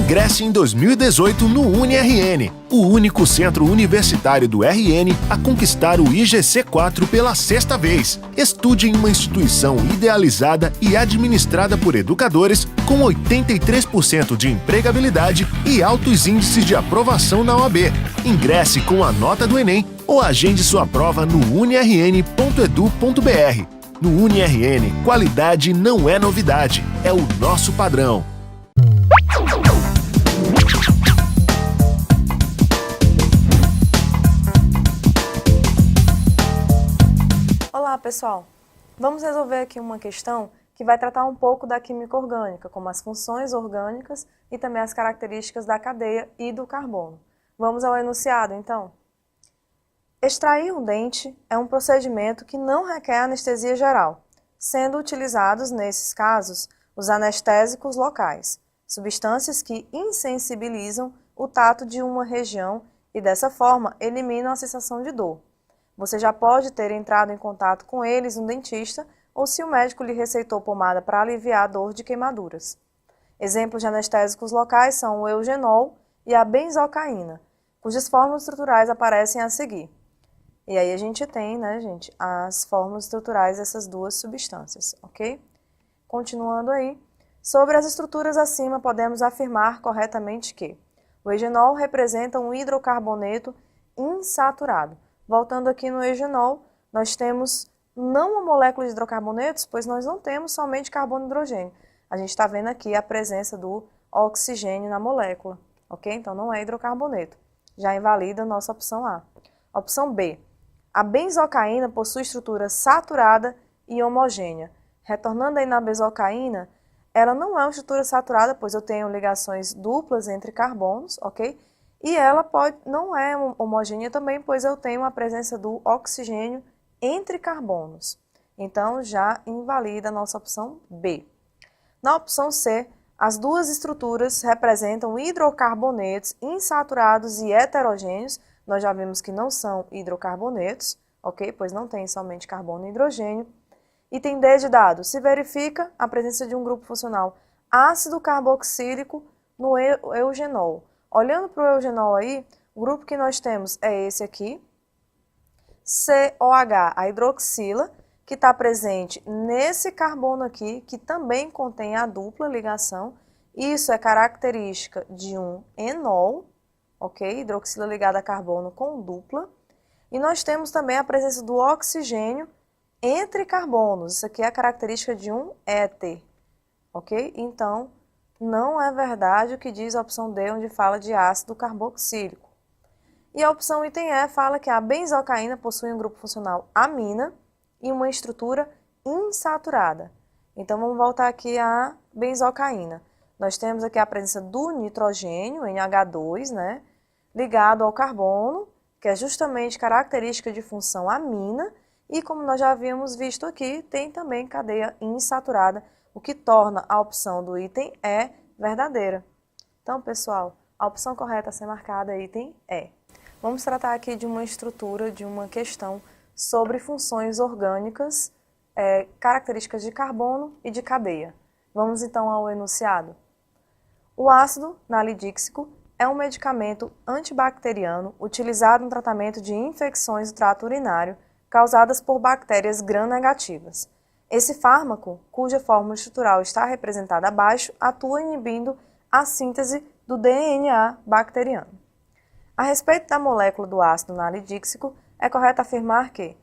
Ingresse em 2018 no UniRN, o único centro universitário do RN a conquistar o IGC4 pela 6ª vez. Estude em uma instituição idealizada e administrada por educadores com 83% de empregabilidade e altos índices de aprovação na OAB. Ingresse com a nota do Enem ou agende sua prova no unirn.edu.br. No UniRN, qualidade não é novidade, é o nosso padrão. Olá, pessoal! Vamos resolver aqui uma questão que vai tratar um pouco da química orgânica, como as funções orgânicas e também as características da cadeia e do carbono. Vamos ao enunciado, então? Extrair um dente é um procedimento que não requer anestesia geral, sendo utilizados, nesses casos, os anestésicos locais, substâncias que insensibilizam o tato de uma região e, dessa forma, eliminam a sensação de dor. Você já pode ter entrado em contato com eles no dentista ou se o médico lhe receitou pomada para aliviar a dor de queimaduras. Exemplos de anestésicos locais são o eugenol e a benzocaína, cujas fórmulas estruturais aparecem a seguir. E aí a gente tem, né, gente, as fórmulas estruturais dessas duas substâncias, ok? Continuando aí, sobre as estruturas acima, podemos afirmar corretamente que o eugenol representa um hidrocarboneto insaturado. Voltando aqui no eugenol, nós temos não uma molécula de hidrocarbonetos, pois nós não temos somente carbono e hidrogênio. A gente está vendo aqui a presença do oxigênio na molécula, ok? Então não é hidrocarboneto. Já invalida a nossa opção A. Opção B. A benzocaína possui estrutura saturada e homogênea. Retornando aí na benzocaína, ela não é uma estrutura saturada, pois eu tenho ligações duplas entre carbonos, ok? E ela não é homogênea também, pois eu tenho a presença do oxigênio entre carbonos. Então, já invalida a nossa opção B. Na opção C, as duas estruturas representam hidrocarbonetos insaturados e heterogêneos. Nós já vimos que não são hidrocarbonetos, ok? Pois não tem somente carbono e hidrogênio. Item D de dado, se verifica a presença de um grupo funcional ácido carboxílico no eugenol. Olhando para o eugenol aí, o grupo que nós temos é esse aqui, COH, a hidroxila, que está presente nesse carbono aqui, que também contém a dupla ligação. Isso é característica de um enol, ok? Hidroxila ligada a carbono com dupla. E nós temos também a presença do oxigênio entre carbonos. Isso aqui é a característica de um éter, ok? Então, não é verdade o que diz a opção D, onde fala de ácido carboxílico. E a opção item E fala que a benzocaína possui um grupo funcional amina e uma estrutura insaturada. Então, vamos voltar aqui à benzocaína. Nós temos aqui a presença do nitrogênio, NH2, né, ligado ao carbono, que é justamente característica de função amina, e como nós já havíamos visto aqui, tem também cadeia insaturada, o que torna a opção do item E verdadeira. Então, pessoal, a opção correta a ser marcada é item E. Vamos tratar aqui de uma estrutura, de uma questão sobre funções orgânicas, características de carbono e de cadeia. Vamos então ao enunciado. O ácido nalidíxico é um medicamento antibacteriano utilizado no tratamento de infecções do trato urinário causadas por bactérias gram-negativas. Esse fármaco, cuja fórmula estrutural está representada abaixo, atua inibindo a síntese do DNA bacteriano. A respeito da molécula do ácido nalidíxico, é correto afirmar que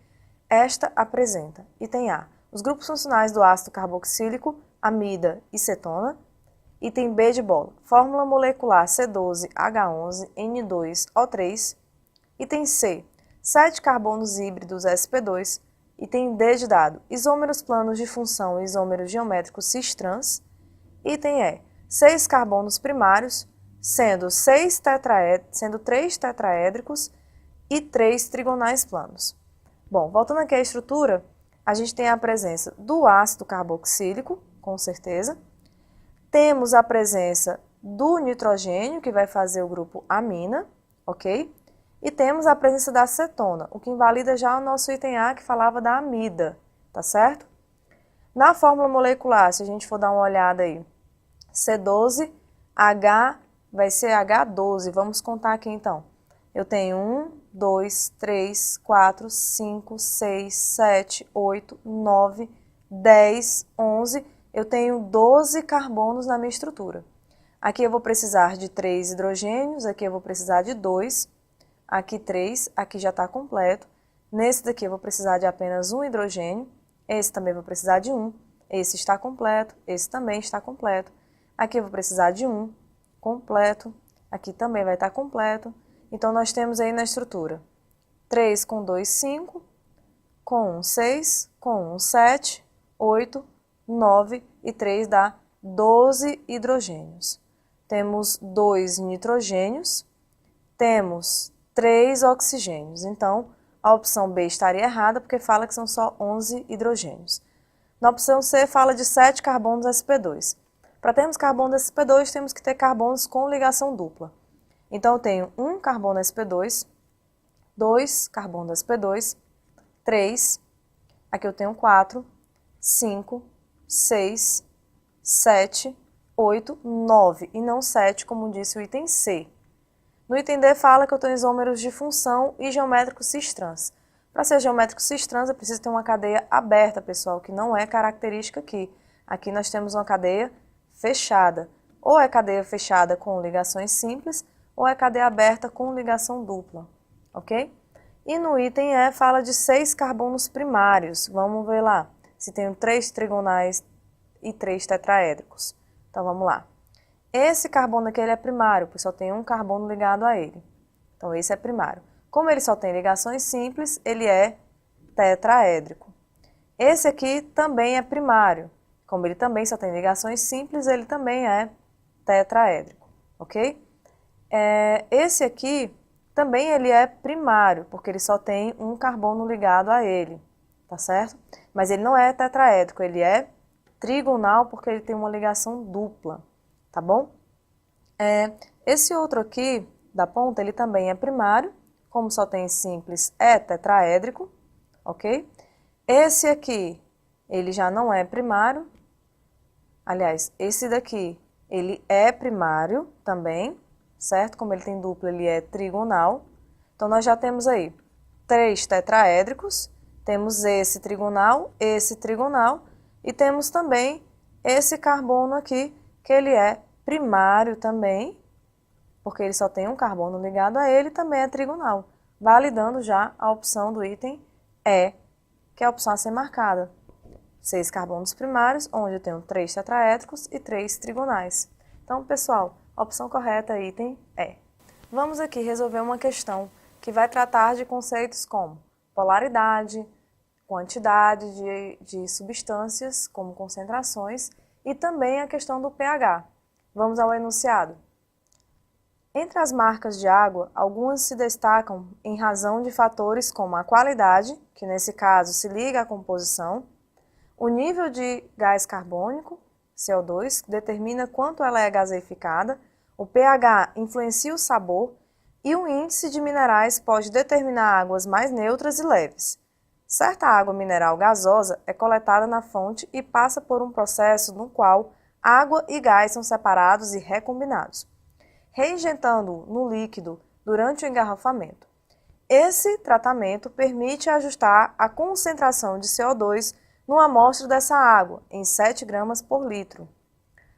esta apresenta, item A, os grupos funcionais do ácido carboxílico, amida e cetona. Item B de bola, fórmula molecular C12H11N2O3. Item C, 7 carbonos híbridos sp2. Item D de dado, isômeros planos de função e isômeros geométricos cis-trans. Item E, 6 carbonos primários, sendo 3 tetraédricos e 3 trigonais planos. Bom, voltando aqui à estrutura, a gente tem a presença do ácido carboxílico, com certeza. Temos a presença do nitrogênio, que vai fazer o grupo amina, ok? E temos a presença da cetona, o que invalida já o nosso item A, que falava da amida, tá certo? Na fórmula molecular, se a gente for dar uma olhada aí, C12H vai ser H12. Vamos contar aqui então. Eu tenho 1, 2, 3, 4, 5, 6, 7, 8, 9, 10, 11. Eu tenho 12 carbonos na minha estrutura. Aqui eu vou precisar de 3 hidrogênios, aqui eu vou precisar de 2, aqui 3, aqui já está completo. Nesse daqui eu vou precisar de apenas um hidrogênio, esse também vou precisar de 1, esse está completo, esse também está completo. Aqui eu vou precisar de 1, completo, aqui também vai estar completo. Então, nós temos aí na estrutura 3 com 2, 5, com 1, 6, com 1, 7, 8, 9 e 3 dá 12 hidrogênios. Temos 2 nitrogênios, temos 3 oxigênios. Então, a opção B estaria errada porque fala que são só 11 hidrogênios. Na opção C fala de 7 carbonos sp2. Para termos carbono sp2, temos que ter carbonos com ligação dupla. Então, eu tenho 1 carbono sp2, 2 carbono sp2, 3, aqui eu tenho 4, 5, 6, 7, 8, 9 e não 7, como disse o item C. No item D fala que eu tenho isômeros de função e geométrico cis-trans. Para ser geométrico cis-trans, eu preciso ter uma cadeia aberta, pessoal, que não é característica aqui. Aqui nós temos uma cadeia fechada. Ou é cadeia fechada com ligações simples, ou é cadeia aberta com ligação dupla, ok? E no item E fala de 6 carbonos primários. Vamos ver lá, se tenho 3 trigonais e 3 tetraédricos. Então vamos lá. Esse carbono aqui ele é primário, porque só tem um carbono ligado a ele. Então esse é primário. Como ele só tem ligações simples, ele é tetraédrico. Esse aqui também é primário. Como ele também só tem ligações simples, ele também é tetraédrico, ok? Esse aqui também ele é primário, porque ele só tem um carbono ligado a ele, tá certo? Mas ele não é tetraédrico, ele é trigonal porque ele tem uma ligação dupla, tá bom? Esse outro aqui da ponta, ele também é primário, como só tem simples, é tetraédrico, ok? Esse aqui, ele já não é primário, aliás, esse daqui, ele é primário também, certo? Como ele tem dupla, ele é trigonal. Então, nós já temos aí 3 tetraédricos, temos esse trigonal e temos também esse carbono aqui, que ele é primário também, porque ele só tem um carbono ligado a ele, também é trigonal, validando já a opção do item E, que é a opção a ser marcada. 6 carbonos primários, onde eu tenho 3 tetraédricos e 3 trigonais. Então, pessoal, a opção correta, item E. Vamos aqui resolver uma questão que vai tratar de conceitos como polaridade, quantidade de substâncias, como concentrações, e também a questão do pH. Vamos ao enunciado. Entre as marcas de água, algumas se destacam em razão de fatores como a qualidade, que nesse caso se liga à composição, o nível de gás carbônico, CO2, que determina quanto ela é gaseificada, o pH influencia o sabor e o índice de minerais pode determinar águas mais neutras e leves. Certa água mineral gasosa é coletada na fonte e passa por um processo no qual água e gás são separados e recombinados, reinjetando no líquido durante o engarrafamento. Esse tratamento permite ajustar a concentração de CO2 numa amostra dessa água, em 7 gramas por litro.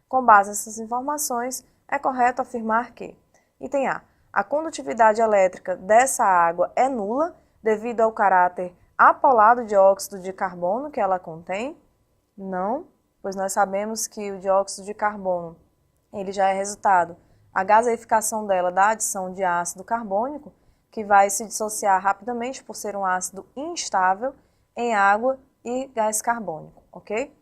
Com base nessas informações, é correto afirmar que, item A condutividade elétrica dessa água é nula devido ao caráter apolado de óxido de carbono que ela contém? Não, pois nós sabemos que o dióxido de carbono ele já é resultado, a gaseificação dela da adição de ácido carbônico, que vai se dissociar rapidamente por ser um ácido instável em água e gás carbônico, ok?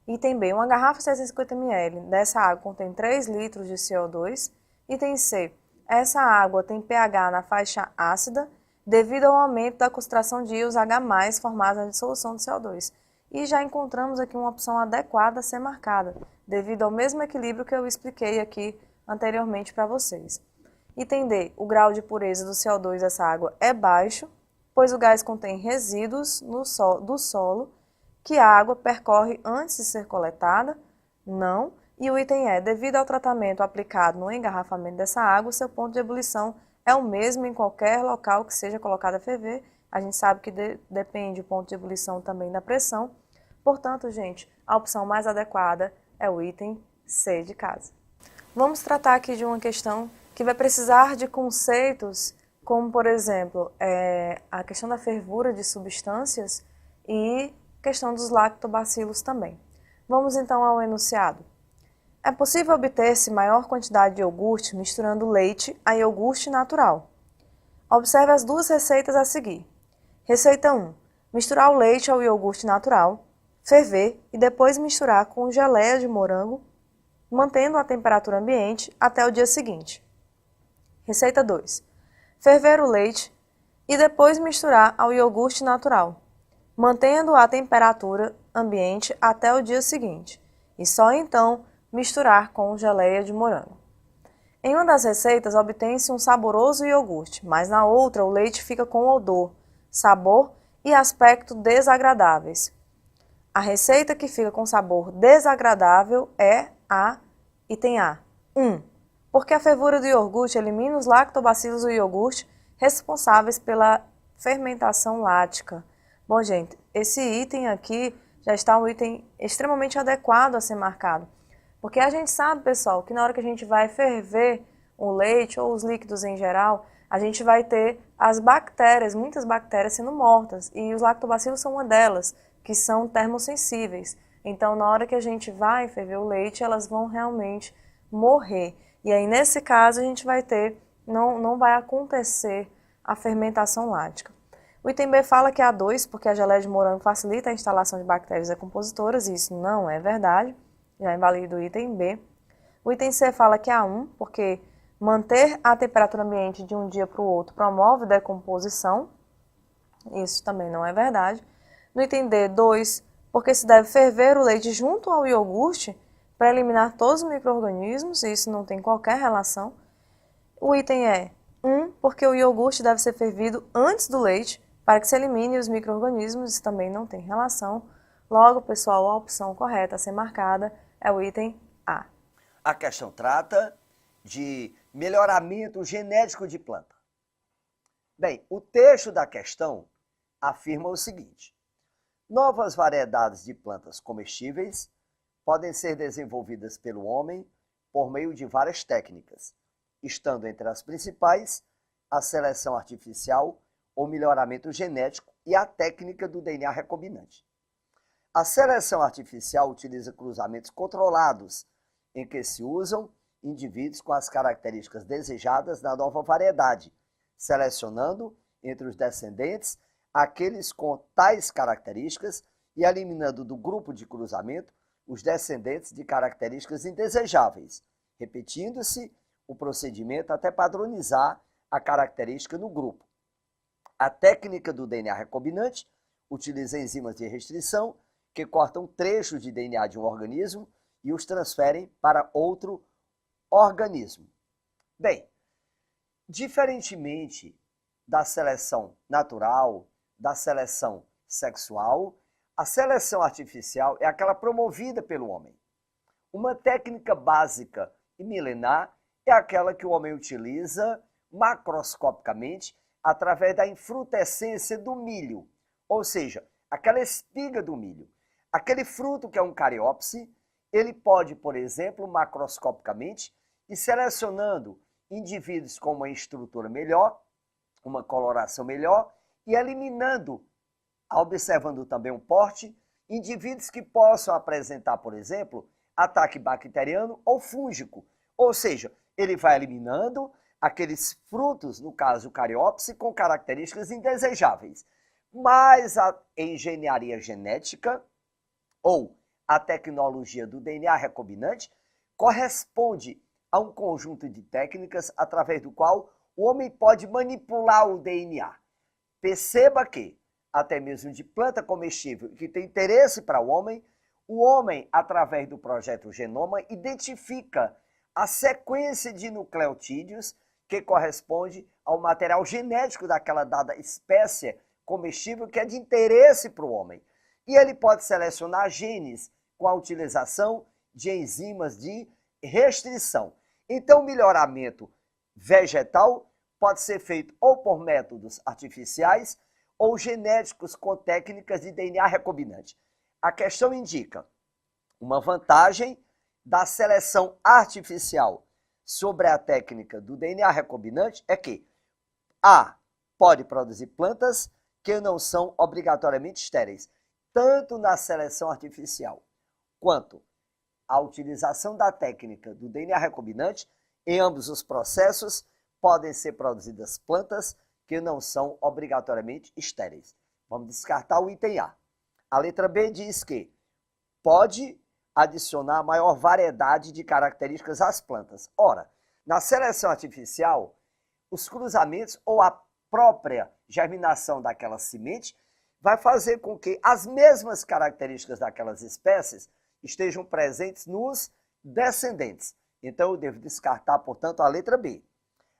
Item B, uma garrafa de 650 ml dessa água contém 3 litros de CO2. Item C, essa água tem pH na faixa ácida devido ao aumento da concentração de íons H+, formados na dissolução de CO2. E já encontramos aqui uma opção adequada a ser marcada, devido ao mesmo equilíbrio que eu expliquei aqui anteriormente para vocês. Item D, o grau de pureza do CO2 dessa água é baixo, pois o gás contém resíduos do solo que a água percorre antes de ser coletada? Não. E o item E, devido ao tratamento aplicado no engarrafamento dessa água, seu ponto de ebulição é o mesmo em qualquer local que seja colocado a ferver. A gente sabe que depende o ponto de ebulição também da pressão. Portanto, gente, a opção mais adequada é o item C de casa. Vamos tratar aqui de uma questão que vai precisar de conceitos como, por exemplo, a questão da fervura de substâncias e questão dos lactobacilos também. Vamos então ao enunciado. É possível obter-se maior quantidade de iogurte misturando leite a iogurte natural. Observe as duas receitas a seguir. Receita 1. Misturar o leite ao iogurte natural, ferver e depois misturar com geleia de morango, mantendo a temperatura ambiente até o dia seguinte. Receita 2. Ferver o leite e depois misturar ao iogurte natural, mantendo a temperatura ambiente até o dia seguinte, e só então misturar com geleia de morango. Em uma das receitas obtém-se um saboroso iogurte, mas na outra o leite fica com odor, sabor e aspecto desagradáveis. A receita que fica com sabor desagradável é a item A. 1. Porque a fervura do iogurte elimina os lactobacilos do iogurte responsáveis pela fermentação lática. Bom, gente, esse item aqui já está um item extremamente adequado a ser marcado. Porque a gente sabe, pessoal, que na hora que a gente vai ferver o leite ou os líquidos em geral, a gente vai ter as bactérias, muitas bactérias sendo mortas. E os lactobacilos são uma delas, que são termossensíveis. Então, na hora que a gente vai ferver o leite, elas vão realmente morrer. E aí, nesse caso, a gente vai ter, não vai acontecer a fermentação lática. O item B fala que é A2, porque a geleia de morango facilita a instalação de bactérias decompositoras, e isso não é verdade, já invalida o item B. O item C fala que é A1, porque manter a temperatura ambiente de um dia para o outro promove decomposição, isso também não é verdade. No item D, 2, porque se deve ferver o leite junto ao iogurte para eliminar todos os micro-organismos, e isso não tem qualquer relação. O item E, 1, porque o iogurte deve ser fervido antes do leite para que se elimine os micro-organismos, isso também não tem relação. Logo, pessoal, a opção correta a ser marcada é o item A. A questão trata de melhoramento genético de planta. Bem, o texto da questão afirma o seguinte: novas variedades de plantas comestíveis podem ser desenvolvidas pelo homem por meio de várias técnicas, estando entre as principais a seleção artificial ou melhoramento genético e a técnica do DNA recombinante. A seleção artificial utiliza cruzamentos controlados, em que se usam indivíduos com as características desejadas da nova variedade, selecionando entre os descendentes aqueles com tais características e eliminando do grupo de cruzamento os descendentes de características indesejáveis, repetindo-se o procedimento até padronizar a característica no grupo. A técnica do DNA recombinante utiliza enzimas de restrição que cortam trechos de DNA de um organismo e os transferem para outro organismo. Bem, diferentemente da seleção natural, da seleção sexual, a seleção artificial é aquela promovida pelo homem. Uma técnica básica e milenar é aquela que o homem utiliza macroscopicamente através da infrutescência do milho, ou seja, aquela espiga do milho. Aquele fruto que é um cariópse, ele pode, por exemplo, macroscopicamente, ir selecionando indivíduos com uma estrutura melhor, uma coloração melhor, e eliminando, observando também o porte, indivíduos que possam apresentar, por exemplo, ataque bacteriano ou fúngico. Ou seja, ele vai eliminando aqueles frutos, no caso o cariópse, com características indesejáveis. Mas a engenharia genética ou a tecnologia do DNA recombinante corresponde a um conjunto de técnicas através do qual o homem pode manipular o DNA. Perceba que, até mesmo de planta comestível que tem interesse para o homem, através do projeto Genoma, identifica a sequência de nucleotídeos que corresponde ao material genético daquela dada espécie comestível que é de interesse para o homem. E ele pode selecionar genes com a utilização de enzimas de restrição. Então, o melhoramento vegetal pode ser feito ou por métodos artificiais ou genéticos com técnicas de DNA recombinante. A questão indica uma vantagem da seleção artificial sobre a técnica do DNA recombinante é que A pode produzir plantas que não são obrigatoriamente estéreis, tanto na seleção artificial quanto a utilização da técnica do DNA recombinante. Em ambos os processos podem ser produzidas plantas que não são obrigatoriamente estéreis. Vamos descartar o item A. A letra B diz que pode adicionar maior variedade de características às plantas. Ora, na seleção artificial, os cruzamentos ou a própria germinação daquela semente vai fazer com que as mesmas características daquelas espécies estejam presentes nos descendentes. Então, eu devo descartar, portanto, a letra B.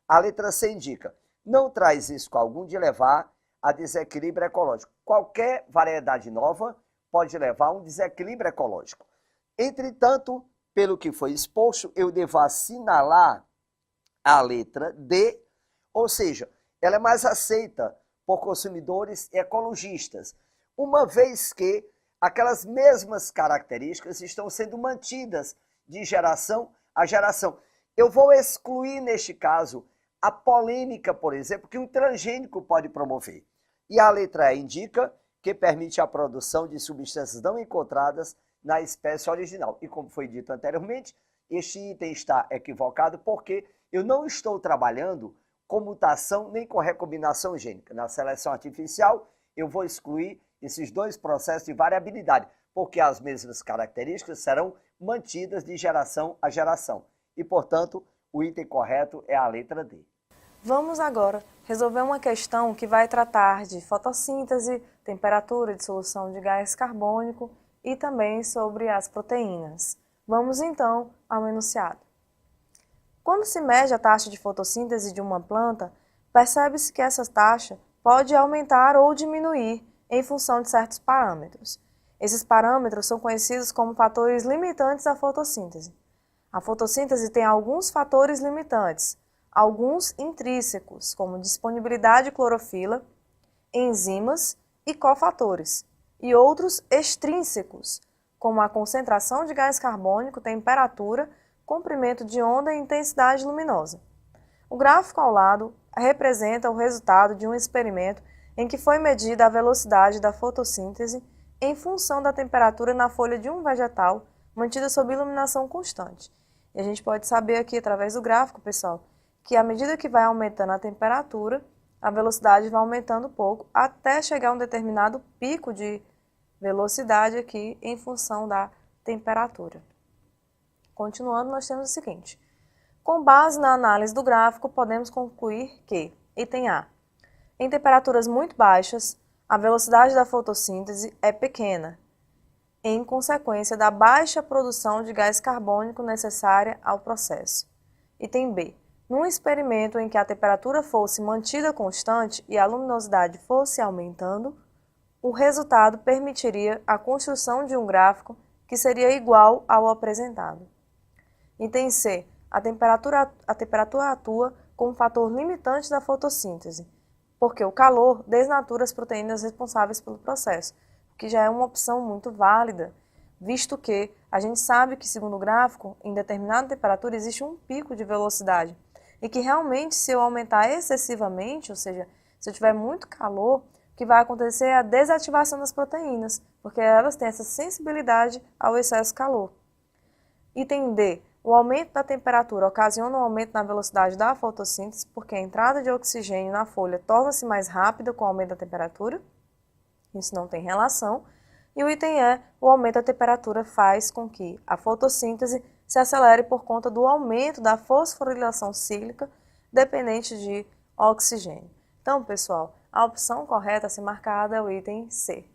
A letra C indica, não traz risco algum de levar a desequilíbrio ecológico. Qualquer variedade nova pode levar a um desequilíbrio ecológico. Entretanto, pelo que foi exposto, eu devo assinalar a letra D, ou seja, ela é mais aceita por consumidores ecologistas, uma vez que aquelas mesmas características estão sendo mantidas de geração a geração. Eu vou excluir, neste caso, a polêmica, por exemplo, que um transgênico pode promover. E a letra E indica que permite a produção de substâncias não encontradas na espécie original. E como foi dito anteriormente, este item está equivocado porque eu não estou trabalhando com mutação nem com recombinação gênica. Na seleção artificial, eu vou excluir esses dois processos de variabilidade, porque as mesmas características serão mantidas de geração a geração. E, portanto, o item correto é a letra D. Vamos agora resolver uma questão que vai tratar de fotossíntese, temperatura, dissolução de gás carbônico e também sobre as proteínas. Vamos então ao enunciado. Quando se mede a taxa de fotossíntese de uma planta, percebe-se que essa taxa pode aumentar ou diminuir em função de certos parâmetros. Esses parâmetros são conhecidos como fatores limitantes à fotossíntese. A fotossíntese tem alguns fatores limitantes, alguns intrínsecos, como disponibilidade de clorofila, enzimas e cofatores, e outros extrínsecos, como a concentração de gás carbônico, temperatura, comprimento de onda e intensidade luminosa. O gráfico ao lado representa o resultado de um experimento em que foi medida a velocidade da fotossíntese em função da temperatura na folha de um vegetal mantida sob iluminação constante. E a gente pode saber aqui, através do gráfico, pessoal, que à medida que vai aumentando a temperatura, a velocidade vai aumentando um pouco, até chegar a um determinado pico de velocidade aqui em função da temperatura. Continuando, nós temos o seguinte. Com base na análise do gráfico, podemos concluir que, item A, em temperaturas muito baixas, a velocidade da fotossíntese é pequena, em consequência da baixa produção de gás carbônico necessária ao processo. Item B, num experimento em que a temperatura fosse mantida constante e a luminosidade fosse aumentando, o resultado permitiria a construção de um gráfico que seria igual ao apresentado. Item C, a temperatura atua como fator limitante da fotossíntese, porque o calor desnatura as proteínas responsáveis pelo processo, o que já é uma opção muito válida, visto que a gente sabe que, segundo o gráfico, em determinada temperatura existe um pico de velocidade, e que realmente, se eu aumentar excessivamente, ou seja, se eu tiver muito calor, o que vai acontecer é a desativação das proteínas, porque elas têm essa sensibilidade ao excesso de calor. Item D, o aumento da temperatura ocasiona um aumento na velocidade da fotossíntese, porque a entrada de oxigênio na folha torna-se mais rápida com o aumento da temperatura. Isso não tem relação. E o item E, o aumento da temperatura faz com que a fotossíntese se acelere por conta do aumento da fosforilação cíclica dependente de oxigênio. Então, pessoal, a opção correta a ser marcada é o item C.